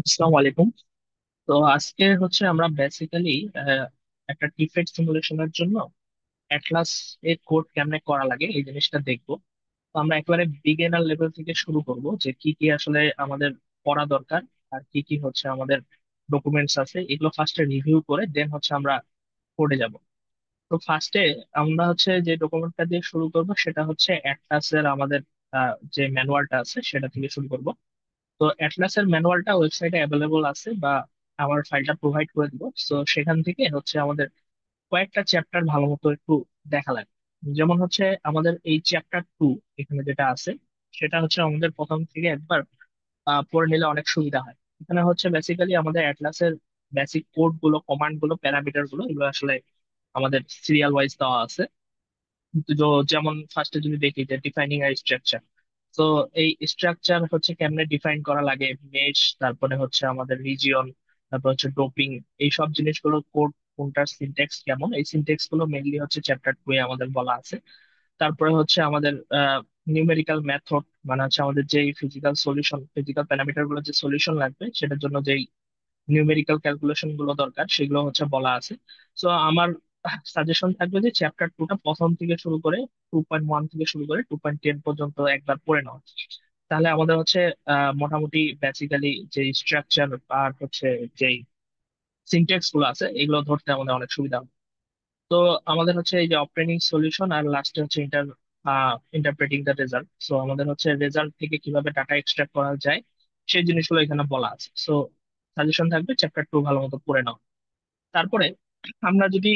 আসসালামু আলাইকুম। তো আজকে হচ্ছে আমরা বেসিক্যালি একটা ডিফেক্ট সিমুলেশনের জন্য অ্যাটলাস এর কোড কেমনে করা লাগে এই জিনিসটা দেখবো। তো আমরা একেবারে বিগিনার লেভেল থেকে শুরু করব যে কি কি আসলে আমাদের পড়া দরকার আর কি কি হচ্ছে আমাদের ডকুমেন্টস আছে, এগুলো ফার্স্টে রিভিউ করে দেন হচ্ছে আমরা কোডে যাব। তো ফার্স্টে আমরা হচ্ছে যে ডকুমেন্টটা দিয়ে শুরু করব সেটা হচ্ছে অ্যাটলাসের আমাদের যে ম্যানুয়ালটা আছে সেটা থেকে শুরু করব। তো অ্যাটলাসের ম্যানুয়ালটা ওয়েবসাইটে অ্যাভেলেবল আছে, বা আমার ফাইলটা প্রোভাইড করে দিব। তো সেখান থেকে হচ্ছে আমাদের কয়েকটা চ্যাপ্টার ভালো মতো একটু দেখা লাগে। যেমন হচ্ছে আমাদের এই চ্যাপ্টার 2 এখানে যেটা আছে সেটা হচ্ছে আমাদের প্রথম থেকে একবার পড়ে নিলে অনেক সুবিধা হয়। এখানে হচ্ছে বেসিক্যালি আমাদের অ্যাটলাসের বেসিক কোড গুলো, কমান্ড গুলো, প্যারামিটার গুলো, এগুলো আসলে আমাদের সিরিয়াল ওয়াইজ দেওয়া আছে। যেমন ফার্স্টে যদি দেখি যে ডিফাইনিং আ স্ট্রাকচার। তো এই স্ট্রাকচার হচ্ছে কেমনে ডিফাইন করা লাগে, মেশ, তারপরে হচ্ছে আমাদের রিজিয়ন, তারপর হচ্ছে ডোপিং, এই সব জিনিসগুলো কোড কোনটার সিনট্যাক্স কেমন, এই সিনট্যাক্স গুলো মেইনলি হচ্ছে চ্যাপ্টার 2 এ আমাদের বলা আছে। তারপরে হচ্ছে আমাদের নিউমেরিক্যাল মেথড, মানে হচ্ছে আমাদের যে ফিজিক্যাল সলিউশন, ফিজিক্যাল প্যারামিটার গুলো যে সলিউশন লাগবে সেটার জন্য যেই নিউমেরিক্যাল ক্যালকুলেশন গুলো দরকার সেগুলো হচ্ছে বলা আছে। তো আমার সাজেশন থাকবে যে চ্যাপ্টার 2টা প্রথম থেকে শুরু করে 2.1 থেকে শুরু করে 2.10 পর্যন্ত একবার পড়ে নেওয়া। তাহলে আমাদের হচ্ছে মোটামুটি বেসিক্যালি যে স্ট্রাকচার আর হচ্ছে যেই সিনট্যাক্স গুলো আছে এগুলো ধরতে আমাদের অনেক সুবিধা হবে। তো আমাদের হচ্ছে এই যে অবটেনিং সলিউশন আর লাস্টে হচ্ছে ইন্টারপ্রেটিং দ্য রেজাল্ট। সো আমাদের হচ্ছে রেজাল্ট থেকে কিভাবে ডাটা এক্সট্রাক্ট করা যায় সেই জিনিসগুলো এখানে বলা আছে। সো সাজেশন থাকবে চ্যাপ্টার 2 ভালো মতো পড়ে নাও। তারপরে আমরা যদি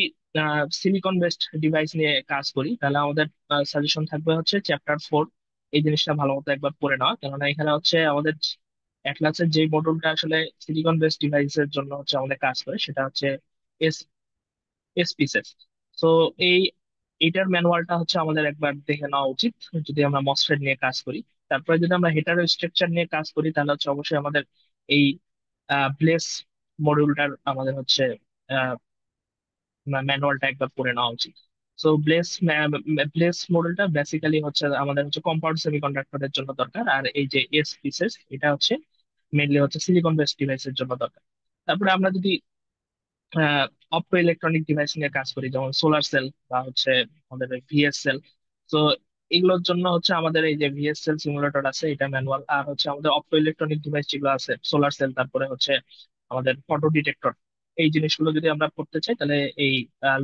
সিলিকন বেসড ডিভাইস নিয়ে কাজ করি তাহলে আমাদের সাজেশন থাকবে হচ্ছে চ্যাপ্টার 4। এই জিনিসটা ভালো মতো একবার পড়ে নেওয়া, কেননা এখানে হচ্ছে আমাদের অ্যাটলাসের যে মডিউলটা আসলে সিলিকন বেসড ডিভাইসের জন্য হচ্ছে আমাদের কাজ করে সেটা হচ্ছে এস এসপিসেস। তো এই এইটার ম্যানুয়ালটা হচ্ছে আমাদের একবার দেখে নেওয়া উচিত যদি আমরা মসফেট নিয়ে কাজ করি। তারপরে যদি আমরা হেটারো স্ট্রাকচার নিয়ে কাজ করি তাহলে হচ্ছে অবশ্যই আমাদের এই ব্লেস মডিউলটার আমাদের হচ্ছে ম্যানুয়ালটা একবার পড়ে নেওয়া উচিত। সো ব্লেস মডেলটা বেসিক্যালি হচ্ছে আমাদের হচ্ছে কম্পাউন্ড সেমিকন্ডাক্টরের জন্য দরকার, আর এই যে এস পিসেস এটা হচ্ছে মেনলি হচ্ছে সিলিকন বেসড ডিভাইসের জন্য দরকার। তারপরে আমরা যদি অপটো ইলেকট্রনিক ডিভাইস নিয়ে কাজ করি যেমন সোলার সেল বা হচ্ছে আমাদের ভিএস সেল। তো এগুলোর জন্য হচ্ছে আমাদের এই যে ভিএস সেল সিমুলেটর আছে এটা ম্যানুয়াল, আর হচ্ছে আমাদের অপটো ইলেকট্রনিক ডিভাইস যেগুলো আছে সোলার সেল, তারপরে হচ্ছে আমাদের ফটো ডিটেক্টর, এই জিনিসগুলো যদি আমরা পড়তে চাই তাহলে এই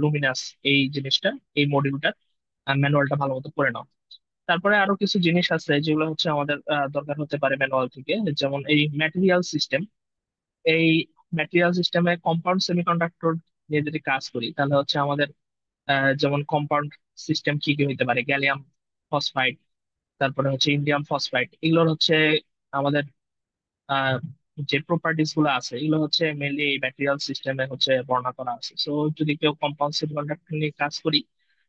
লুমিনাস এই জিনিসটা, এই মডিউলটার ম্যানুয়ালটা ভালো মতো পড়ে নাও। তারপরে আরো কিছু জিনিস আছে যেগুলো হচ্ছে আমাদের দরকার হতে পারে ম্যানুয়াল থেকে, যেমন এই ম্যাটেরিয়াল সিস্টেম। এই ম্যাটেরিয়াল সিস্টেমে কম্পাউন্ড সেমিকন্ডাক্টর নিয়ে যদি কাজ করি তাহলে হচ্ছে আমাদের যেমন কম্পাউন্ড সিস্টেম কি কি হইতে পারে, গ্যালিয়াম ফসফাইড, তারপরে হচ্ছে ইন্ডিয়াম ফসফাইড, এগুলোর হচ্ছে আমাদের আহ, যে প্রপার্টিস গুলো আছে এগুলো হচ্ছে মেনলি এই ম্যাটেরিয়াল সিস্টেমে হচ্ছে বর্ণনা করা আছে। সো যদি কেউ কম্পাউন্ড সেমিকন্ডাক্টর নিয়ে কাজ করি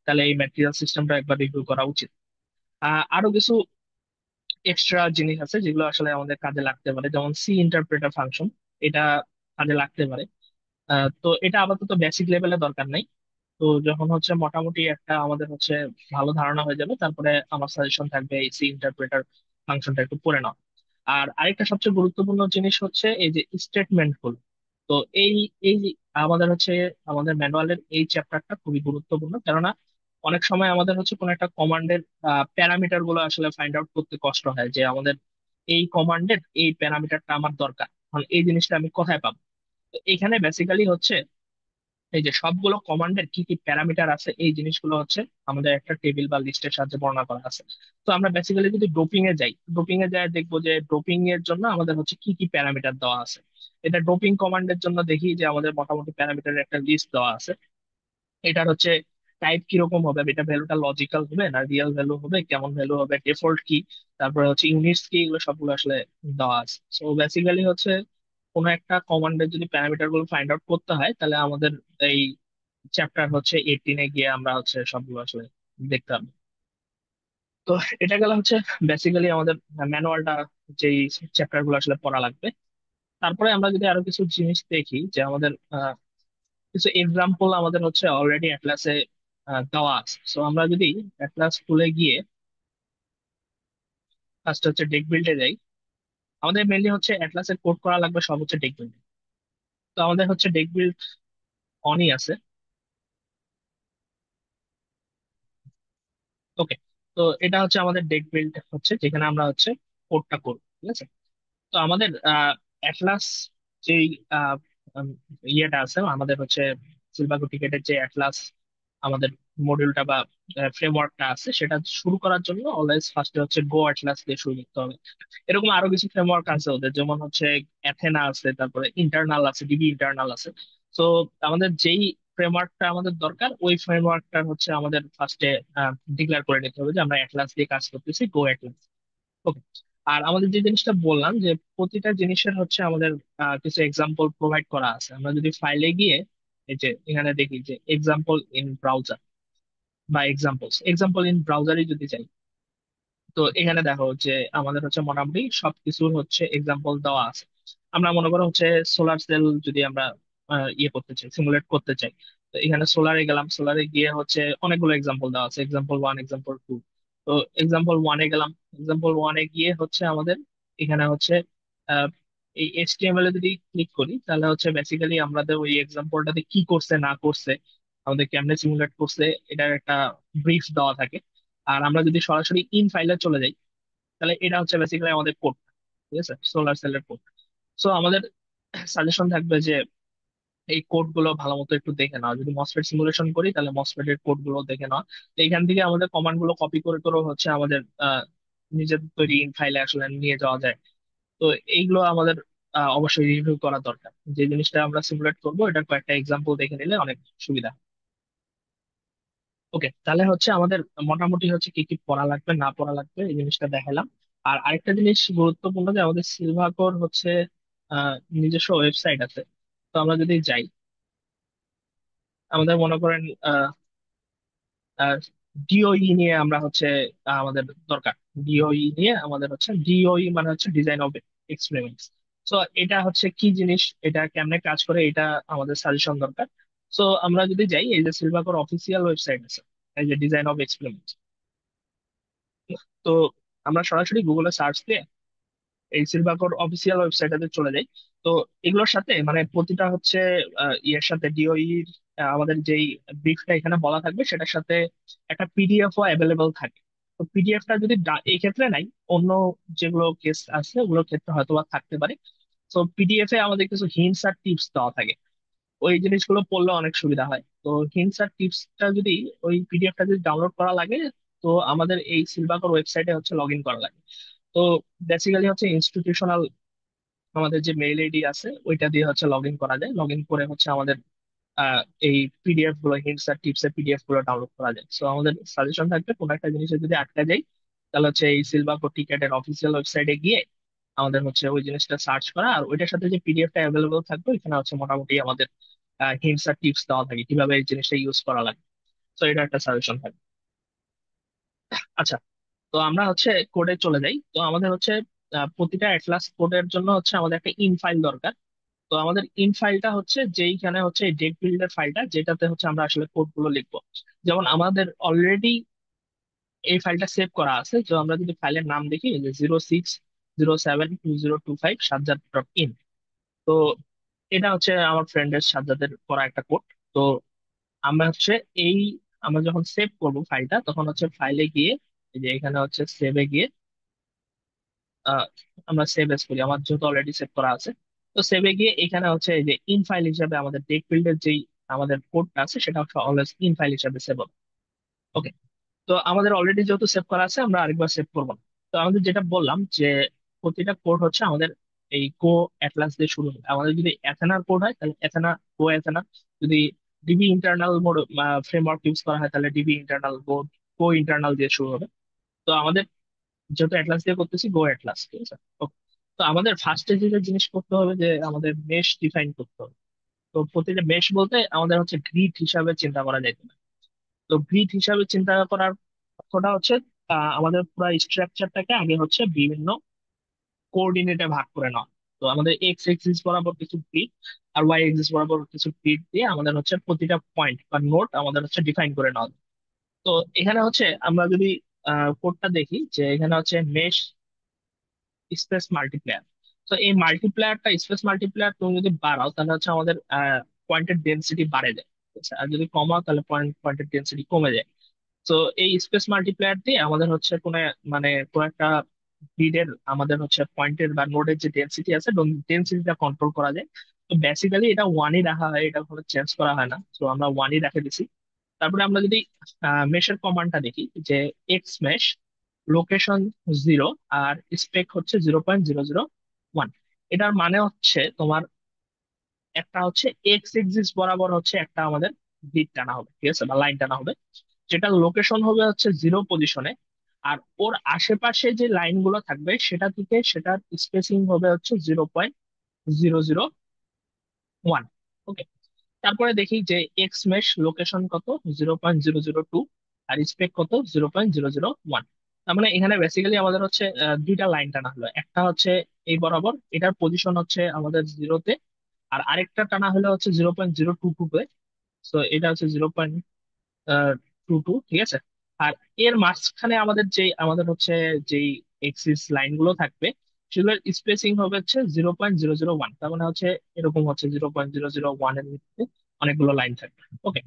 তাহলে এই ম্যাটেরিয়াল সিস্টেমটা একবার রিভিউ করা উচিত। আরো কিছু এক্সট্রা জিনিস আছে যেগুলো আসলে আমাদের কাজে লাগতে পারে, যেমন সি ইন্টারপ্রেটার ফাংশন, এটা কাজে লাগতে পারে। তো এটা আপাতত বেসিক লেভেলে দরকার নাই। তো যখন হচ্ছে মোটামুটি একটা আমাদের হচ্ছে ভালো ধারণা হয়ে যাবে তারপরে আমার সাজেশন থাকবে এই সি ইন্টারপ্রেটার ফাংশনটা একটু পড়ে নাও। আর আরেকটা সবচেয়ে গুরুত্বপূর্ণ জিনিস হচ্ছে এই যে স্টেটমেন্ট গুলো। তো এই এই যে আমাদের হচ্ছে আমাদের ম্যানুয়ালের এই চ্যাপ্টারটা খুবই গুরুত্বপূর্ণ, কেননা অনেক সময় আমাদের হচ্ছে কোনো একটা কমান্ডের প্যারামিটার গুলো আসলে ফাইন্ড আউট করতে কষ্ট হয় যে আমাদের এই কমান্ডের এই প্যারামিটারটা আমার দরকার, কারণ এই জিনিসটা আমি কোথায় পাবো। তো এখানে বেসিক্যালি হচ্ছে এই যে সবগুলো কমান্ডের কি কি প্যারামিটার আছে এই জিনিসগুলো হচ্ছে আমাদের একটা টেবিল বা লিস্টের সাহায্যে বর্ণনা করা আছে। তো আমরা বেসিক্যালি যদি ডোপিং এ যাই, ডোপিং এ যাই দেখবো যে ডোপিং এর জন্য আমাদের হচ্ছে কি কি প্যারামিটার দেওয়া আছে। এটা ডোপিং কমান্ডের জন্য দেখি যে আমাদের মোটামুটি প্যারামিটারের একটা লিস্ট দেওয়া আছে। এটার হচ্ছে টাইপ কিরকম হবে, এটা ভ্যালুটা লজিক্যাল হবে না রিয়েল ভ্যালু হবে, কেমন ভ্যালু হবে, ডিফল্ট কি, তারপরে হচ্ছে ইউনিটস কি, এগুলো সবগুলো আসলে দেওয়া আছে। সো বেসিক্যালি হচ্ছে কোনো একটা কমান্ডের যদি প্যারামিটার গুলো ফাইন্ড আউট করতে হয় তাহলে আমাদের এই চ্যাপ্টার হচ্ছে 18-এ গিয়ে আমরা হচ্ছে সবগুলো আসলে দেখতে হবে। তো এটা গেল হচ্ছে বেসিক্যালি আমাদের ম্যানুয়ালটা, যেই চ্যাপ্টার গুলো আসলে পড়া লাগবে। তারপরে আমরা যদি আরো কিছু জিনিস দেখি যে আমাদের কিছু এক্সাম্পল আমাদের হচ্ছে অলরেডি অ্যাটলাসে দেওয়া আছে। সো আমরা যদি অ্যাটলাস খুলে গিয়ে ফার্স্ট হচ্ছে ডেক বিল্ডে যাই, আমাদের মেনলি হচ্ছে অ্যাটলাসের কোড করা লাগবে সব হচ্ছে ডেক বিল্ড। তো আমাদের হচ্ছে ডেক বিল্ড অনই আছে। ওকে, তো এটা হচ্ছে আমাদের ডেক বিল্ড হচ্ছে যেখানে আমরা হচ্ছে কোডটা করব, ঠিক আছে। তো আমাদের অ্যাটলাস যেই আহ, উম, ইয়েটা আছে আমাদের হচ্ছে সিলভাগো টিকেটের যে অ্যাটলাস আমাদের মডিউলটা বা ফ্রেমওয়ার্কটা আছে, সেটা শুরু করার জন্য অলওয়েজ ফার্স্টে হচ্ছে গো অ্যাটলাস দিয়ে শুরু করতে হবে। এরকম আরো কিছু ফ্রেমওয়ার্ক আছে ওদের, যেমন হচ্ছে অ্যাথেনা আছে, তারপরে ইন্টারনাল আছে, ডিবি ইন্টারনাল আছে। তো আমাদের যেই ফ্রেমওয়ার্কটা আমাদের দরকার, ওই ফ্রেমওয়ার্কটা হচ্ছে আমাদের ফার্স্টে ডিক্লেয়ার করে নিতে হবে যে আমরা অ্যাটলাস দিয়ে কাজ করতেছি, গো অ্যাটলাস। ওকে। আর আমাদের যে জিনিসটা বললাম যে প্রতিটা জিনিসের হচ্ছে আমাদের কিছু এক্সাম্পল প্রোভাইড করা আছে। আমরা যদি ফাইলে গিয়ে এই যে এখানে দেখি যে এক্সাম্পল ইন ব্রাউজার বা এক্সাম্পলস, এক্সাম্পল ইন ব্রাউজারে যদি যাই, তো এখানে দেখো যে আমাদের হচ্ছে মোটামুটি সবকিছুর হচ্ছে এক্সাম্পল দেওয়া আছে। আমরা মনে করো হচ্ছে সোলার সেল যদি আমরা ইয়ে করতে চাই, সিমুলেট করতে চাই, তো এখানে সোলারে গেলাম, সোলারে গিয়ে হচ্ছে অনেকগুলো এক্সাম্পল দেওয়া আছে, এক্সাম্পল ওয়ান, এক্সাম্পল টু। তো এক্সাম্পল ওয়ানে গেলাম, এক্সাম্পল ওয়ানে গিয়ে হচ্ছে আমাদের এখানে হচ্ছে আহ, এই এইচটিএমএল এ যদি ক্লিক করি, তাহলে হচ্ছে বেসিক্যালি আমাদের ওই এক্সাম্পলটাতে কি করছে না করছে, আমাদের কেমনে সিমুলেট করছে, এটার একটা ব্রিফ দেওয়া থাকে। আর আমরা যদি সরাসরি ইন ফাইলে চলে যাই, তাহলে এটা হচ্ছে বেসিক্যালি আমাদের কোড, ঠিক আছে, সোলার সেলের কোড। সো আমাদের সাজেশন থাকবে যে এই কোড গুলো ভালো মতো একটু দেখে নাও, যদি মসফেট সিমুলেশন করি তাহলে মসফেট এর কোড গুলো দেখে নাও। তো এখান থেকে আমাদের কমান্ড গুলো কপি করে করে হচ্ছে আমাদের নিজের তৈরি ইন ফাইলে আসলে নিয়ে যাওয়া যায়। তো এইগুলো আমাদের অবশ্যই রিভিউ করা দরকার। যে জিনিসটা আমরা সিমুলেট করবো এটার কয়েকটা এক্সাম্পল দেখে নিলে অনেক সুবিধা। ওকে, তাহলে হচ্ছে আমাদের মোটামুটি হচ্ছে কি কি পড়া লাগবে না পড়া লাগবে এই জিনিসটা দেখালাম। আর আরেকটা জিনিস গুরুত্বপূর্ণ যে আমাদের সিলভাকোর হচ্ছে আহ নিজস্ব ওয়েবসাইট আছে। তো আমরা যদি যাই, আমাদের মনে করেন ডিওই নিয়ে আমরা হচ্ছে আমাদের দরকার। ডিওই নিয়ে আমাদের হচ্ছে, ডিওই মানে হচ্ছে ডিজাইন অফ এক্সপেরিমেন্টস। তো এটা হচ্ছে কি জিনিস, এটা কেমনে কাজ করে, এটা আমাদের সাজেশন দরকার। তো আমরা যদি যাই, এই যে সিলভাকোর অফিসিয়াল ওয়েবসাইট আছে, এই যে ডিজাইন অফ এক্সপেরিমেন্টস। তো আমরা সরাসরি গুগলে সার্চ দিয়ে এই সিলভাকোর অফিসিয়াল ওয়েবসাইটে চলে যাই। তো এগুলোর সাথে মানে প্রতিটা হচ্ছে ইয়ের সাথে ডিওই আমাদের যেই ব্রিফটা এখানে বলা থাকবে সেটার সাথে একটা পিডিএফও অ্যাভেলেবল থাকে। তো পিডিএফটা যদি এই ক্ষেত্রে নাই, অন্য যেগুলো কেস আছে ওগুলোর ক্ষেত্রে হয়তো বা থাকতে পারে। তো পিডিএফ এ আমাদের কিছু হিন্টস আর টিপস দেওয়া থাকে, ওই জিনিসগুলো পড়লে অনেক সুবিধা হয়। তো হিন্টস আর টিপসটা যদি, ওই পিডিএফটা যদি ডাউনলোড করা লাগে, তো আমাদের এই সিলভাকোর ওয়েবসাইটে হচ্ছে লগ ইন করা লাগে। তো বেসিক্যালি হচ্ছে ইনস্টিটিউশনাল আমাদের যে মেইল আইডি আছে ওইটা দিয়ে হচ্ছে লগ ইন করা যায়, লগ ইন করে হচ্ছে আমাদের আহ, এই পিডিএফ গুলো, হিন্টস আর টিপস এর পিডিএফ গুলো ডাউনলোড করা যায়। সো আমাদের সাজেশন থাকবে কোনো একটা জিনিসে যদি আটকা যাই, তাহলে হচ্ছে এই সিলভাকো টিকেটের অফিসিয়াল ওয়েবসাইটে গিয়ে আমাদের হচ্ছে ওই জিনিসটা সার্চ করা, আর ওইটার সাথে যে পিডিএফটা অ্যাভেলেবল থাকবে এখানে হচ্ছে মোটামুটি আমাদের হিন্টস আর টিপস দেওয়া থাকে কিভাবে এই জিনিসটা ইউজ করা লাগে। তো এটা একটা সাজেশন থাকবে। আচ্ছা, তো আমরা হচ্ছে কোডে চলে যাই। তো আমাদের হচ্ছে প্রতিটা অ্যাটলাস কোডের জন্য হচ্ছে আমাদের একটা ইন ফাইল দরকার। তো আমাদের ইন ফাইলটা হচ্ছে যেইখানে হচ্ছে এই ডেট বিল্ডের ফাইলটা, যেটাতে হচ্ছে আমরা আসলে কোড গুলো লিখবো। যেমন আমাদের অলরেডি এই ফাইলটা সেভ করা আছে, তো আমরা যদি ফাইলের নাম দেখি যে 06072025 সাজ্জাদ ডট ইন। তো এটা হচ্ছে আমার ফ্রেন্ডের সাজ্জাদের করা একটা কোড। তো আমরা হচ্ছে এই, আমরা যখন সেভ করব ফাইলটা, তখন হচ্ছে ফাইলে গিয়ে এই যে এখানে হচ্ছে সেভে গিয়ে আহ, আমরা সেভ এস করি, আমার যেহেতু অলরেডি সেভ করা আছে। তো সেভে গিয়ে এখানে হচ্ছে এই যে ইন ফাইল হিসাবে আমাদের টেক ফিল্ডের যেই আমাদের কোডটা আছে সেটা হচ্ছে অলওয়েজ ইন ফাইল হিসাবে সেভ হবে। ওকে, তো আমাদের অলরেডি যেহেতু সেভ করা আছে আমরা আরেকবার সেভ করবো না। তো আমাদের যেটা বললাম যে প্রতিটা কোড হচ্ছে আমাদের এই গো অ্যাটলাস দিয়ে শুরু হবে। আমাদের যদি অ্যাথেনার কোড হয় তাহলে অ্যাথেনা, গো অ্যাথেনা। যদি DB internal mode framework use করা হয় তাহলে ডিবি ইন্টারনাল, গো, গো ইন্টারনাল দিয়ে শুরু হবে। তো আমাদের যেহেতু অ্যাটলাস দিয়ে করতেছি, গো অ্যাটলাস, ঠিক আছে। Okay. তো আমাদের ফার্স্টে যে জিনিস করতে হবে যে আমাদের মেশ ডিফাইন করতে হবে। তো প্রতিটা মেশ বলতে আমাদের হচ্ছে গ্রিড হিসাবে চিন্তা করা যায় কিনা। তো গ্রিড হিসাবে চিন্তা করার অর্থটা হচ্ছে আমাদের পুরো স্ট্রাকচারটাকে আগে হচ্ছে বিভিন্ন কোঅর্ডিনেটে ভাগ করে নেওয়া। তো আমাদের এক্স এক্সিস বরাবর কিছু গ্রিড আর ওয়াই এক্সিস বরাবর কিছু গ্রিড দিয়ে আমাদের হচ্ছে প্রতিটা পয়েন্ট বা নোট আমাদের হচ্ছে ডিফাইন করে নেওয়া। তো এখানে হচ্ছে আমরা যদি কোডটা দেখি যে এখানে হচ্ছে মেশ স্পেস মাল্টিপ্লেয়ার। তো এই মাল্টিপ্লায়ারটা, স্পেস মাল্টিপ্লায়ার তুমি যদি বাড়াও তাহলে হচ্ছে আমাদের পয়েন্টের ডেন্সিটি বাড়ে যায়, ঠিক আছে? আর যদি কমাও তাহলে পয়েন্টের ডেন্সিটি কমে যায়। তো এই স্পেস মাল্টিপ্লায়ার দিয়ে আমাদের হচ্ছে কোনো একটা গ্রিডের আমাদের হচ্ছে পয়েন্টের বা নোডের যে ডেন্সিটি আছে, ডেন্সিটিটা কন্ট্রোল করা যায়। তো বেসিক্যালি এটা ওয়ানই রাখা হয়, এটা কোনো চেঞ্জ করা হয় না, তো আমরা ওয়ানই রেখে দিছি। তারপরে আমরা যদি মেশের কমান্ডটা দেখি, যে এক্স মেশ লোকেশন 0 আর স্পেক হচ্ছে 0.001। এটার মানে হচ্ছে তোমার একটা হচ্ছে এক্স এক্সিস বরাবর হচ্ছে একটা আমাদের গ্রিড টানা হবে, ঠিক আছে, বা লাইন টানা হবে, যেটা লোকেশন হবে হচ্ছে 0 পজিশনে। আর ওর আশেপাশে যে লাইনগুলো থাকবে সেটা থেকে সেটার স্পেসিং হবে হচ্ছে 0.001। ওকে। তারপরে দেখি যে এক্স মেশ লোকেশন কত, 0.002, আর স্পেক কত, 0.001। তার মানে এখানে বেসিক্যালি আমাদের হচ্ছে দুইটা লাইন টানা হলো, একটা হচ্ছে এই বরাবর, এটার পজিশন হচ্ছে আমাদের 0-তে, আর আরেকটা টানা হলো হচ্ছে 0.022-তে। তো এটা হচ্ছে 0.22, ঠিক আছে। আর এর মাঝখানে আমাদের হচ্ছে যেই এক্সিস লাইন গুলো থাকবে সেগুলোর স্পেসিং হবে হচ্ছে 0.001। তার মানে হচ্ছে এরকম হচ্ছে 0.001 এর ভিত্তিতে অনেকগুলো লাইন থাকবে। ওকে।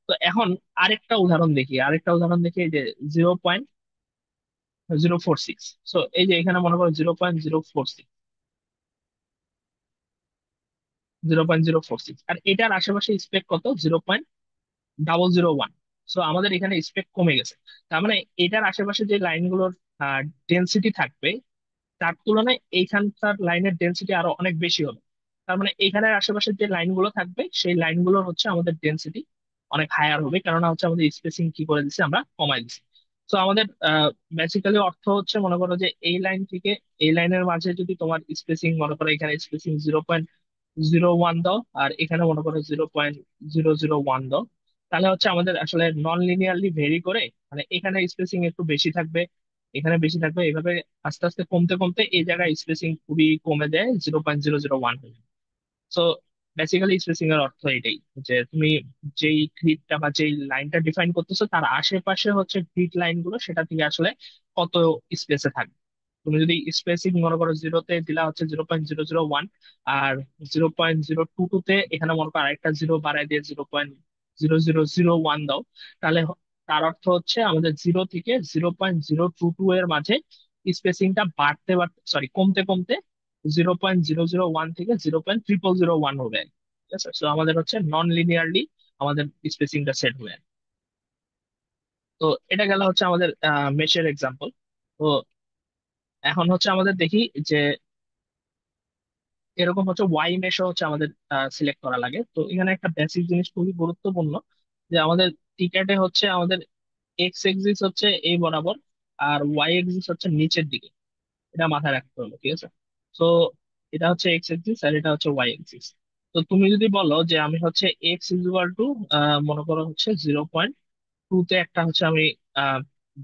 তো এখন আরেকটা উদাহরণ দেখি এই যে 0.046। তো এই যে এখানে মনে করো 0.046 আর এটার আশেপাশে স্পেক কত, 0.001। সো আমাদের এখানে স্পেক কমে গেছে। তার মানে এটার আশেপাশে যে লাইনগুলোর ডেন্সিটি থাকবে তার তুলনায় এইখানকার লাইনের ডেন্সিটি আরো অনেক বেশি হবে। তার মানে এখানের আশেপাশে যে লাইনগুলো থাকবে সেই লাইনগুলোর হচ্ছে আমাদের ডেন্সিটি অনেক হায়ার হবে, কেননা হচ্ছে আমাদের স্পেসিং কি করে দিচ্ছি, আমরা কমাই দিচ্ছি। তো আমাদের বেসিক্যালি অর্থ হচ্ছে, মনে করো যে এই লাইন থেকে এই লাইনের মাঝে যদি তোমার স্পেসিং, মনে করো এখানে স্পেসিং 0.01 দাও, আর এখানে মনে করো 0.001 দাও, তাহলে হচ্ছে আমাদের আসলে নন লিনিয়ারলি ভেরি করে, মানে এখানে স্পেসিং একটু বেশি থাকবে, এখানে বেশি থাকবে, এভাবে আস্তে আস্তে কমতে কমতে এই জায়গায় স্পেসিং খুবই কমে দেয়, 0.001 হয়ে যায়। সো বেসিক্যালি স্পেসিং এর অর্থ এটাই, যে তুমি যেই গ্রিডটা বা যেই লাইনটা ডিফাইন করতেছো তার আশেপাশে হচ্ছে গ্রিড লাইন গুলো, সেটা থেকে আসলে কত স্পেসে থাকবে। তুমি যদি স্পেসিং মনে করো 0-তে দিলা হচ্ছে 0.001, আর 0.022-তে এখানে মনে করো আরেকটা জিরো বাড়ায় দিয়ে 0.0001 দাও, তাহলে তার অর্থ হচ্ছে আমাদের 0 থেকে 0.022 এর মাঝে স্পেসিংটা বাড়তে বাড়তে, সরি, কমতে কমতে 0.001 থেকে 0.00001 হবে আর কি। ঠিক আছে, তো আমাদের হচ্ছে নন লিনিয়ারলি আমাদের স্পেসিংটা সেট হবে আর কি। তো এটা গেল হচ্ছে আমাদের মেশের এক্সাম্পল। তো এখন হচ্ছে আমাদের দেখি যে এরকম হচ্ছে ওয়াই মেশও হচ্ছে আমাদের সিলেক্ট করা লাগে। তো এখানে একটা বেসিক জিনিস খুবই গুরুত্বপূর্ণ, যে আমাদের টিকেটে হচ্ছে আমাদের এক্স এক্সিস হচ্ছে এই বরাবর, আর ওয়াই এক্সিস হচ্ছে নিচের দিকে, এটা মাথায় রাখতে হবে, ঠিক আছে। তো এটা হচ্ছে এক্স এক্সিস আর এটা হচ্ছে ওয়াই এক্সিস। তো তুমি যদি বলো যে আমি হচ্ছে এক্স ইকুয়াল টু মনে করো হচ্ছে 0.2-তে একটা হচ্ছে আমি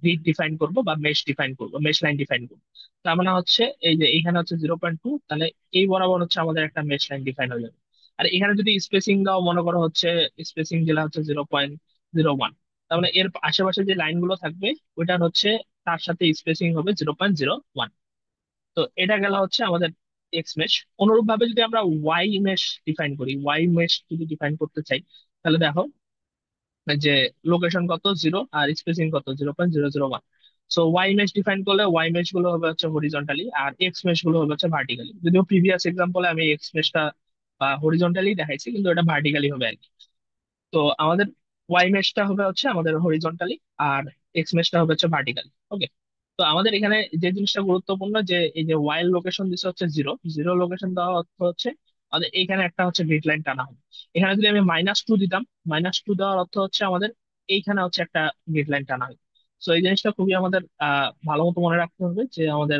গ্রিড ডিফাইন করব বা মেশ ডিফাইন করব, মেশ লাইন ডিফাইন করব, তার মানে হচ্ছে এই যে এইখানে হচ্ছে 0.2, তাহলে এই বরাবর হচ্ছে আমাদের একটা মেশ লাইন ডিফাইন হয়ে যাবে। আর এখানে যদি স্পেসিং দাও, মনে করো হচ্ছে স্পেসিং দিলা হচ্ছে 0.01, তার মানে এর আশেপাশে যে লাইনগুলো থাকবে ওইটার হচ্ছে তার সাথে স্পেসিং হবে 0.01। তো এটা গেল হচ্ছে আমাদের এক্স মেশ। অনুরূপ ভাবে যদি আমরা ওয়াই মেশ ডিফাইন করি, ওয়াই মেশ যদি ডিফাইন করতে চাই, তাহলে দেখো যে লোকেশন কত, 0, আর স্পেসিং কত, 0.001। সো ওয়াই মেশ ডিফাইন করলে ওয়াই মেশ গুলো হবে হচ্ছে হরিজন্টালি, আর এক্স মেশ গুলো হবে হচ্ছে ভার্টিক্যালি। যদিও প্রিভিয়াস এক্সাম্পলে আমি এক্স মেশটা হরিজন্টালি দেখাইছি, কিন্তু এটা ভার্টিক্যালি হবে আর কি। তো আমাদের ওয়াই মেশটা হবে হচ্ছে আমাদের হরিজন্টালি, আর এক্স মেশটা হবে হচ্ছে ভার্টিক্যালি। ওকে। তো আমাদের এখানে যে জিনিসটা গুরুত্বপূর্ণ, যে এই যে ওয়াই লোকেশন দিচ্ছে হচ্ছে 0, 0 লোকেশন দেওয়া অর্থ হচ্ছে আমাদের এখানে একটা হচ্ছে গ্রিড লাইন টানা হবে। এখানে যদি আমি -2 দিতাম, -2 দেওয়ার অর্থ হচ্ছে আমাদের এইখানে হচ্ছে একটা গ্রিড লাইন টানা হবে। তো এই জিনিসটা খুবই আমাদের ভালো মতো মনে রাখতে হবে, যে আমাদের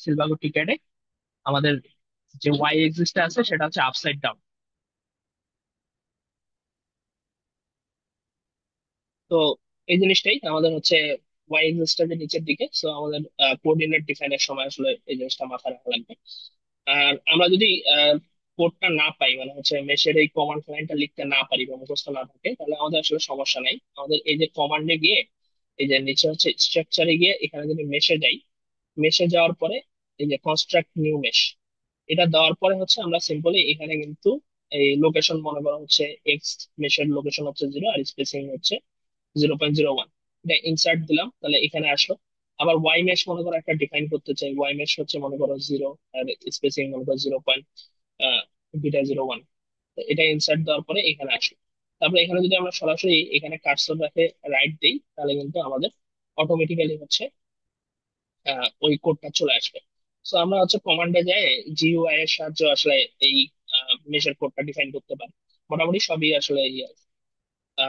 সিলভাগো টিকেটে আমাদের যে ওয়াই এক্সিসটা আছে সেটা হচ্ছে আপসাইড ডাউন। তো এই জিনিসটাই আমাদের হচ্ছে ওয়াই এক্সিসটা যে নিচের দিকে, সো আমাদের কোঅর্ডিনেট ডিফাইনের সময় আসলে এই জিনিসটা মাথায় রাখা লাগবে। আর আমরা যদি কোডটা না পাই, মানে হচ্ছে মেশের এই কমান্ড লাইনটা লিখতে না পারি বা মুখস্থ না থাকে, তাহলে আমাদের আসলে সমস্যা নাই। আমাদের এই যে কমান্ডে গিয়ে এই যে নিচে হচ্ছে স্ট্রাকচারে গিয়ে এখানে যদি মেশে যাই, মেশে যাওয়ার পরে এই যে কনস্ট্রাক্ট নিউ মেশ, এটা দেওয়ার পরে হচ্ছে আমরা সিম্পলি এখানে কিন্তু এই লোকেশন মনে করা হচ্ছে এক্স মেশের লোকেশন হচ্ছে 0 আর স্পেসিং হচ্ছে 0.01, এটা ইনসার্ট দিলাম, তাহলে এখানে আসলো। আবার ওয়াই মেশ মনে করো একটা ডিফাইন করতে চাই, ওয়াই মেশ হচ্ছে মনে করো 0 আর স্পেসিং মনে করো 0.01, এটা ইনসার্ট দেওয়ার পরে এখানে আসলো। তারপরে এখানে যদি আমরা সরাসরি এখানে কার্সর রেখে রাইট দিই, তাহলে কিন্তু আমাদের অটোমেটিক্যালি হচ্ছে ওই কোডটা চলে আসবে। তো আমরা হচ্ছে কমান্ডে যাই জিইউআই এর সাহায্যে আসলে এই মেশের কোডটা ডিফাইন করতে পারি। মোটামুটি সবই আসলে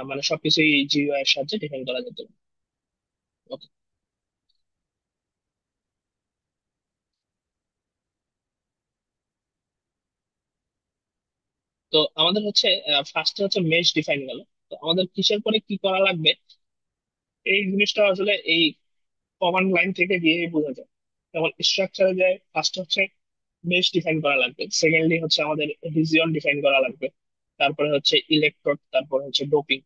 মানে সবকিছুই জিইউআই এর সাহায্যে ডিফাইন করা যেতে পারে। Okay. তো আমাদের হচ্ছে ফার্স্টে হচ্ছে মেশ ডিফাইন গেল। তো আমাদের কিসের পরে কি করা লাগবে, এই জিনিসটা আসলে এই কমান্ড লাইন থেকে গিয়ে বোঝা যায়। যেমন স্ট্রাকচারে যায়, ফার্স্ট হচ্ছে মেশ ডিফাইন করা লাগবে, সেকেন্ডলি হচ্ছে আমাদের রিজিয়ন ডিফাইন করা লাগবে, তারপরে হচ্ছে ইলেকট্রোড, তারপরে হচ্ছে ডোপিং,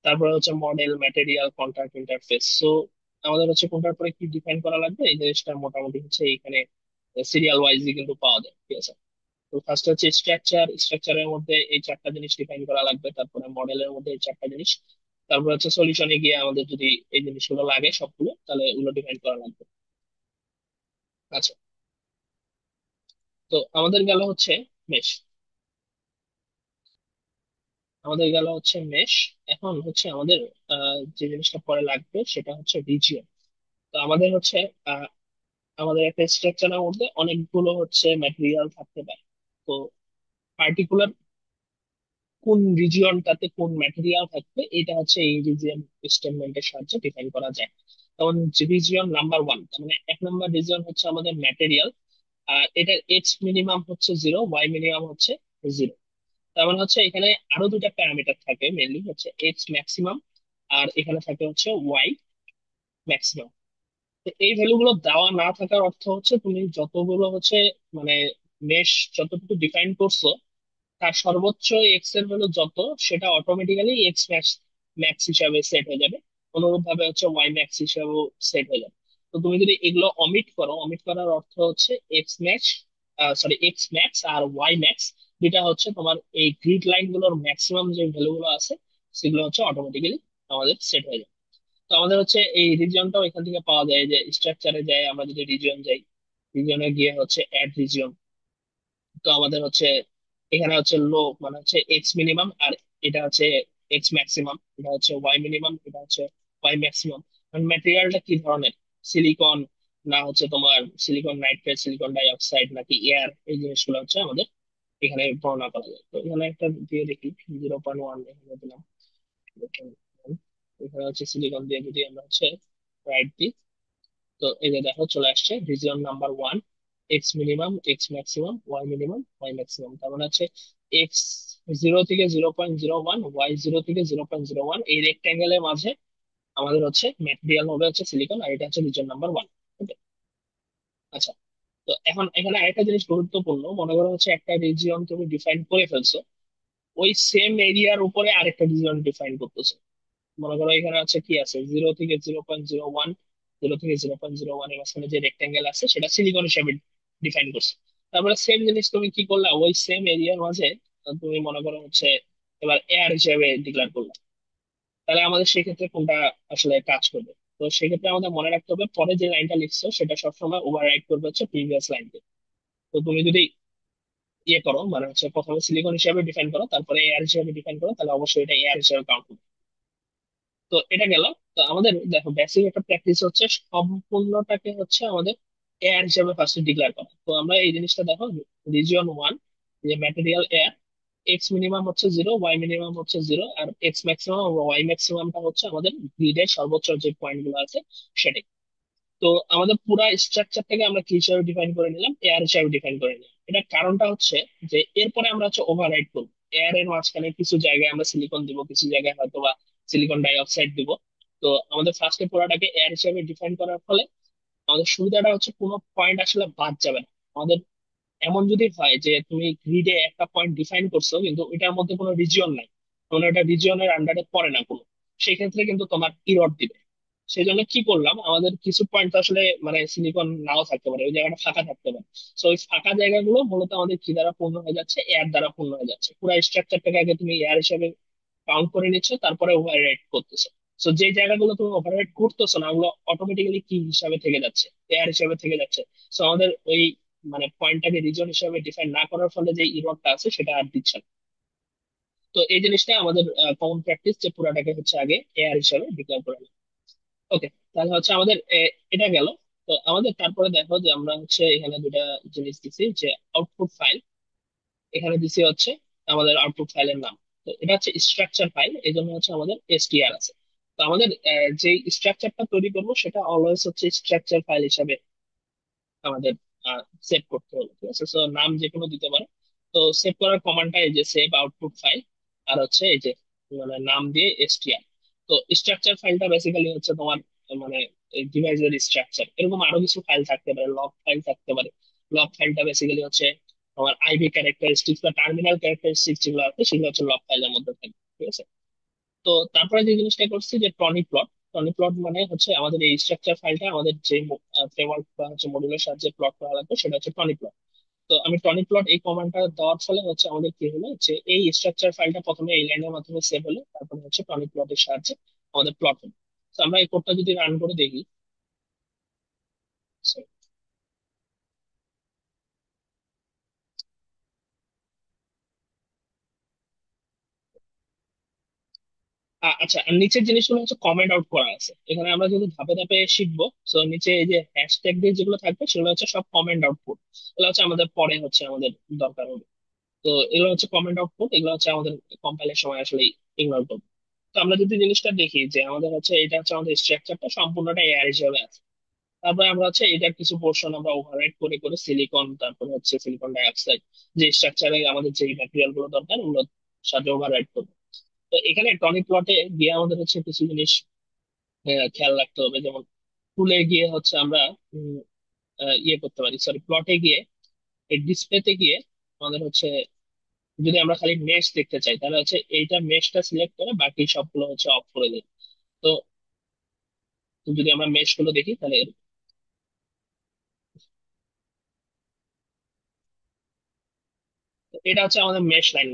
তারপরে হচ্ছে model, material, contract, interface. So আমাদের হচ্ছে কোনটার পরে কি ডিফাইন করা লাগবে এই জিনিসটা মোটামুটি হচ্ছে এখানে সিরিয়াল ওয়াইজই কিন্তু পাওয়া যায়, ঠিক আছে। তো ফার্স্ট হচ্ছে স্ট্রাকচার, স্ট্রাকচারের মধ্যে এই চারটা জিনিস ডিফাইন করা লাগবে, তারপরে মডেলের মধ্যে এই চারটা জিনিস, তারপর হচ্ছে সলিউশনে গিয়ে আমাদের যদি এই জিনিসগুলো লাগে সবগুলো, তাহলে এগুলো ডিফাইন করা লাগবে। আচ্ছা, তো আমাদের গেল হচ্ছে মেশ, আমাদের গেল হচ্ছে মেশ। এখন হচ্ছে আমাদের যে জিনিসটা পরে লাগবে সেটা হচ্ছে রিজিয়ন। তো আমাদের হচ্ছে আহ, আমাদের একটা স্ট্রাকচারের মধ্যে অনেকগুলো হচ্ছে ম্যাটেরিয়াল থাকতে পারে। তো পার্টিকুলার কোন রিজিয়নটাতে কোন ম্যাটেরিয়াল থাকবে এটা হচ্ছে এই রিজিয়ন স্টেটমেন্টের সাহায্যে ডিফাইন করা যায়। যেমন রিজিয়ন নাম্বার 1, তার মানে 1 নম্বর রিজিয়ন হচ্ছে আমাদের ম্যাটেরিয়াল, আর এটার এইচ মিনিমাম হচ্ছে 0, ওয়াই মিনিমাম হচ্ছে 0। তার মানে হচ্ছে এখানে আরো দুটা প্যারামিটার থাকে, মেনলি হচ্ছে এইচ ম্যাক্সিমাম আর এখানে থাকে হচ্ছে ওয়াই ম্যাক্সিমাম। তো এই ভ্যালু গুলো দেওয়া না থাকার অর্থ হচ্ছে তুমি যতগুলো হচ্ছে মানে মেশ যতটুকু ডিফাইন করছো তার সর্বোচ্চ এক্স এর ভ্যালু যত, সেটা অটোমেটিক্যালি এক্স ম্যাক্স ম্যাক্স হিসাবে সেট হয়ে যাবে। অনুরূপ ভাবে হচ্ছে ওয়াই ম্যাক্স হিসাবেও সেট হয়ে যাবে। তো তুমি যদি এগুলো অমিট করো, অমিট করার অর্থ হচ্ছে x max, sorry x max আর ওয়াই ম্যাক্স, যেটা হচ্ছে তোমার এই গ্রিড লাইন গুলোর ম্যাক্সিমাম যে ভ্যালু গুলো আছে সেগুলো হচ্ছে অটোমেটিক্যালি আমাদের সেট হয়ে যাবে। তো আমাদের হচ্ছে এই রিজিয়নটাও এখান থেকে পাওয়া যায়, যে স্ট্রাকচারে যায় আমরা যদি রিজিয়ন যাই, রিজিয়নে গিয়ে হচ্ছে অ্যাড রিজিয়ন। তো আমাদের হচ্ছে এখানে হচ্ছে লো মানে হচ্ছে এক্স মিনিমাম, আর এটা হচ্ছে এক্স ম্যাক্সিমাম, এটা হচ্ছে ওয়াই মিনিমাম, এটা হচ্ছে ওয়াই ম্যাক্সিমাম। ম্যাটেরিয়ালটা কি ধরনের, সিলিকন না হচ্ছে তোমার silicon nitrate, silicon die oxide নাকি এয়ার, এই জিনিসগুলো হচ্ছে আমাদের এখানে বর্ণনা করা যায়। তো এখানে একটা দিয়ে দেখি 0.1 এখানে দিলাম, 0.1, এখানে হচ্ছে সিলিকন দিয়ে যদি আমরা হচ্ছে রাইট দিই, তো এই যে দেখো চলে আসছে region number 1, X minimum, X maximum, Y minimum, Y maximum. তার মানে হচ্ছে এক্স 0 থেকে 0.01, ওয়াই 0 থেকে 0.01, এই রেক্ট্যাঙ্গেলের মাঝে আমাদের হচ্ছে ম্যাটেরিয়াল হবে হচ্ছে সিলিকন, আর এটা হচ্ছে রিজিয়ন নাম্বার 1। আচ্ছা, তো এখন এখানে আরেকটা জিনিস গুরুত্বপূর্ণ, মনে করো হচ্ছে একটা রিজিয়ন তুমি ডিফাইন করে ফেলছো, ওই সেম এরিয়ার উপরে আরেকটা রিজিয়ন ডিফাইন করতেছো। মনে করো এখানে আছে কি আছে 0 থেকে 0.01, 0 থেকে 0.01 এর মাঝখানে যে রেক্টেঙ্গেল আছে সেটা সিলিকন হিসেবে ডিফাইন করছে। তারপরে সেম জিনিস তুমি কি করলা, ওই সেম এরিয়ার মাঝে তুমি মনে করো হচ্ছে এবার এয়ার হিসেবে ডিক্লেয়ার করলা, তাহলে আমাদের সেক্ষেত্রে কোনটা আসলে কাজ করবে? তো সেক্ষেত্রে আমাদের মনে রাখতে হবে পরে যে লাইনটা লিখছো সেটা সবসময় ওভাররাইড করবে হচ্ছে প্রিভিয়াস লাইনকে। তো তুমি যদি ইয়ে করো মানে হচ্ছে প্রথমে সিলিকন হিসেবে ডিফাইন করো, তারপরে এয়ার হিসেবে ডিফাইন করো, তাহলে অবশ্যই এটা এয়ার হিসেবে কাউন্ট। তো এটা গেল। তো আমাদের দেখো বেসিক একটা প্র্যাকটিস হচ্ছে সম্পূর্ণটাকে হচ্ছে আমাদের এয়ার হিসেবে ফার্স্টে ডিক্লেয়ার করা। তো আমরা এই জিনিসটা দেখো, রিজিয়ন 1 যে ম্যাটেরিয়াল এয়ার, এক্স মিনিমাম হচ্ছে 0, ওয়াই মিনিমাম হচ্ছে 0, আর এক্স ম্যাক্সিমাম ওয়াই ম্যাক্সিমামটা হচ্ছে আমাদের গ্রিডের সর্বোচ্চ যে পয়েন্ট গুলো আছে সেটাই। তো আমাদের পুরা স্ট্রাকচারটাকে আমরা কি হিসাবে ডিফাইন করে নিলাম, এয়ার হিসাবে ডিফাইন করে নিলাম। এটার কারণটা হচ্ছে যে এরপরে আমরা হচ্ছে ওভাররাইড করবো, এয়ার এর মাঝখানে কিছু জায়গায় আমরা সিলিকন দিব, কিছু জায়গায় হয়তো বা সিলিকন ডাই অক্সাইড দিব। তো আমাদের ফার্স্টে পুরাটাকে এয়ার হিসাবে ডিফাইন করার ফলে আমাদের সুবিধাটা হচ্ছে কোনো পয়েন্ট আসলে বাদ যাবে না আমাদের। এমন যদি হয় যে তুমি গ্রিডে একটা পয়েন্ট ডিফাইন করছো কিন্তু এটার মধ্যে কোনো রিজিয়ন নাই, মানে ওটা রিজিয়নের আন্ডারে পড়ে না কোনো, সেই ক্ষেত্রে কিন্তু তোমার ইরর দিবে। সেই জন্য কি করলাম, আমাদের কিছু পয়েন্ট আসলে মানে সিলিকন নাও থাকতে পারে, ওই জায়গাটা ফাঁকা থাকতে পারে। তো ওই ফাঁকা জায়গাগুলো মূলত আমাদের কি দ্বারা পূর্ণ হয়ে যাচ্ছে, এয়ার দ্বারা পূর্ণ হয়ে যাচ্ছে। পুরো স্ট্রাকচারটাকে আগে তুমি এয়ার হিসেবে কাউন্ট করে নিচ্ছ, তারপরে ওভাররাইড করতেছো। তো যে জায়গাগুলো তুমি ওভাররাইড করতেছো না, ওগুলো অটোমেটিক্যালি কি হিসাবে থেকে যাচ্ছে, এয়ার হিসাবে থেকে যাচ্ছে। তো আমাদের ওই মানে পয়েন্টটাকে রিজন হিসাবে ডিফাইন না করার ফলে যে ইররটা আছে সেটা আর দিচ্ছে না। তো এই জিনিসটা আমাদের কমন প্র্যাকটিস, যে পুরাটাকে হচ্ছে আগে এয়ার হিসাবে ডিক্লেয়ার করে। ওকে, তাহলে হচ্ছে আমাদের এটা গেল। তো আমাদের তারপরে দেখো যে আমরা হচ্ছে এখানে দুটা জিনিস দিছি, যে আউটপুট ফাইল এখানে দিছি হচ্ছে আমাদের আউটপুট ফাইলের নাম। তো এটা হচ্ছে স্ট্রাকচার ফাইল, এই জন্য হচ্ছে আমাদের এসটিআর আছে। তো আমাদের যে স্ট্রাকচারটা তৈরি করবো সেটা অলওয়েজ হচ্ছে স্ট্রাকচার ফাইল হিসাবে আমাদের সেভ করতে হবে, ঠিক আছে। তো নাম যে কোনো দিতে পারো। তো সেভ করার কমান্ডটা এই যে সেভ আউটপুট ফাইল, আর হচ্ছে এই যে মানে নাম দিয়ে এসটিআর। তো স্ট্রাকচার ফাইলটা বেসিক্যালি হচ্ছে তোমার মানে ডিভাইসের স্ট্রাকচার। এরকম আরো কিছু ফাইল থাকতে পারে, লগ ফাইল থাকতে পারে। লগ ফাইলটা বেসিক্যালি হচ্ছে তোমার আইভি ক্যারেক্টারিস্টিক্স বা টার্মিনাল ক্যারেক্টারিস্টিক্স যেগুলো আছে সেগুলো হচ্ছে লগ ফাইলের মধ্যে থাকে, ঠিক আছে। তো তারপরে যে জিনিসটা করছি যে টনি প্লট। টনি প্লট মানে হচ্ছে আমাদের এই স্ট্রাকচার ফাইলটা আমাদের যে ফ্রেমওয়ার্ক বা হচ্ছে মডিউলের সাহায্যে প্লট করা লাগবে সেটা হচ্ছে টনি প্লট। তো আমি টনি প্লট এই কমান্ডটা দেওয়ার ফলে হচ্ছে আমাদের কি হলো, যে এই স্ট্রাকচার ফাইলটা প্রথমে এই লাইনের মাধ্যমে সেভ হলো, তারপরে হচ্ছে টনি প্লটের সাহায্যে আমাদের প্লট হলো। তো আমরা এই কোডটা যদি রান করে দেখি। আচ্ছা, আর নিচের জিনিসগুলো হচ্ছে কমেন্ট আউট করা আছে এখানে, আমরা যদি ধাপে ধাপে শিখবো। তো নিচে এই যে হ্যাশট্যাগ দিয়ে যেগুলো থাকবে সেগুলো হচ্ছে সব কমেন্ট আউটপুট। এগুলো হচ্ছে আমাদের পরে হচ্ছে আমাদের দরকার হবে। তো এগুলো হচ্ছে কমেন্ট আউটপুট, এগুলো হচ্ছে আমাদের কম্পাইলের সময় আসলে ইগনোর করবো। তো আমরা যদি জিনিসটা দেখি যে আমাদের হচ্ছে এটা হচ্ছে আমাদের স্ট্রাকচারটা সম্পূর্ণটা এয়ার হিসেবে আছে। তারপরে আমরা হচ্ছে এটার কিছু পোর্শন আমরা ওভাররাইড করে করে সিলিকন, তারপরে হচ্ছে সিলিকন ডাইঅক্সাইড যে স্ট্রাকচারে আমাদের যে ম্যাটেরিয়াল গুলো দরকার ওগুলো সাথে ওভাররাইড করবো। তো এখানে টনি প্লটে গিয়ে আমাদের হচ্ছে কিছু জিনিস খেয়াল রাখতে হবে। যেমন টুলে গিয়ে হচ্ছে আমরা উম, ইয়ে করতে পারি, সরি প্লটে গিয়ে এই ডিসপ্লেতে গিয়ে আমাদের হচ্ছে যদি আমরা খালি মেশ দেখতে চাই তাহলে হচ্ছে এইটা মেশটা সিলেক্ট করে বাকি সবগুলো হচ্ছে অফ করে দিই। তো যদি আমরা মেশ গুলো দেখি তাহলে এটা হচ্ছে আমাদের মেশ লাইন।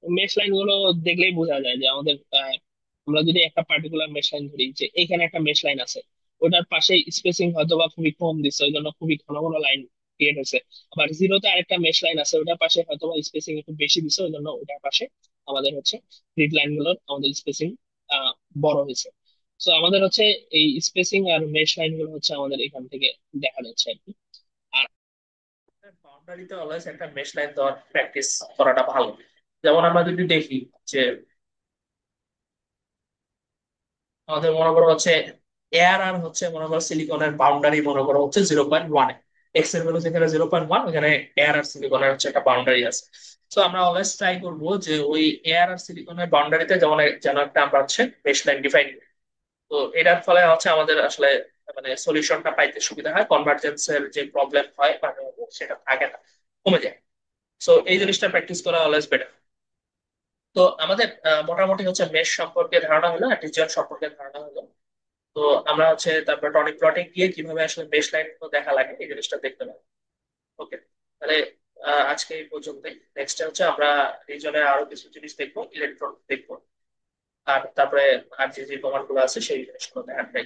মেশ লাইন গুলো দেখলেই বোঝা যায় যে আমাদের আমরা যদি একটা পার্টিকুলার মেশ লাইন ধরি, যে এখানে একটা মেশ লাইন আছে, ওটার পাশে স্পেসিং হয়তো বা খুবই কম দিচ্ছে, ওই জন্য খুবই ঘন ঘন লাইন ক্রিয়েট হয়েছে। আবার জিরোতে আরেকটা মেশ লাইন আছে, ওটার পাশে হয়তো বা স্পেসিং একটু বেশি দিচ্ছে, ওই জন্য ওটার পাশে আমাদের হচ্ছে গ্রিড লাইন গুলোর আমাদের স্পেসিং বড় হয়েছে। তো আমাদের হচ্ছে এই স্পেসিং আর মেশ লাইন গুলো হচ্ছে আমাদের এখান থেকে দেখা যাচ্ছে আর কি। আর বাউন্ডারিতে অলওয়েজ একটা মেশ লাইন দেওয়ার প্র্যাকটিস করাটা ভালো। যেমন আমরা যদি দেখি যে আমাদের মনে করো হচ্ছে এয়ার আর হচ্ছে মনে করো সিলিকনের বাউন্ডারি মনে করো হচ্ছে 0.1, এক্স এর ভ্যালু যেখানে 0.1 ওখানে এয়ার আর সিলিকনের হচ্ছে একটা বাউন্ডারি আছে। তো আমরা অলওয়েজ ট্রাই করবো যে ওই এয়ার আর সিলিকনের বাউন্ডারিতে যেমন যেন একটা আমরা হচ্ছে বেস লাইন ডিফাইন করি। তো এটার ফলে হচ্ছে আমাদের আসলে মানে সলিউশনটা পাইতে সুবিধা হয়, কনভার্জেন্সের যে প্রবলেম হয় মানে সেটা থাকে না, কমে যায়। তো এই জিনিসটা প্র্যাকটিস করা অলওয়েজ বেটার। তো আমাদের মোটামুটি হচ্ছে মেশ সম্পর্কে ধারণা হলো আর রিজিয়ন সম্পর্কে ধারণা হলো। তো আমরা হচ্ছে তারপর টনিক প্লটে গিয়ে কিভাবে আসলে বেস লাইন দেখা লাগে এই জিনিসটা দেখতে পাবো। ওকে, তাহলে আজকে এই পর্যন্তই। নেক্সট হচ্ছে আমরা রিজনে আরো কিছু জিনিস দেখবো, ইলেকট্রন দেখবো, আর তারপরে আর যে যে প্রমাণগুলো আছে সেই জিনিসগুলো দেখার ট্রাই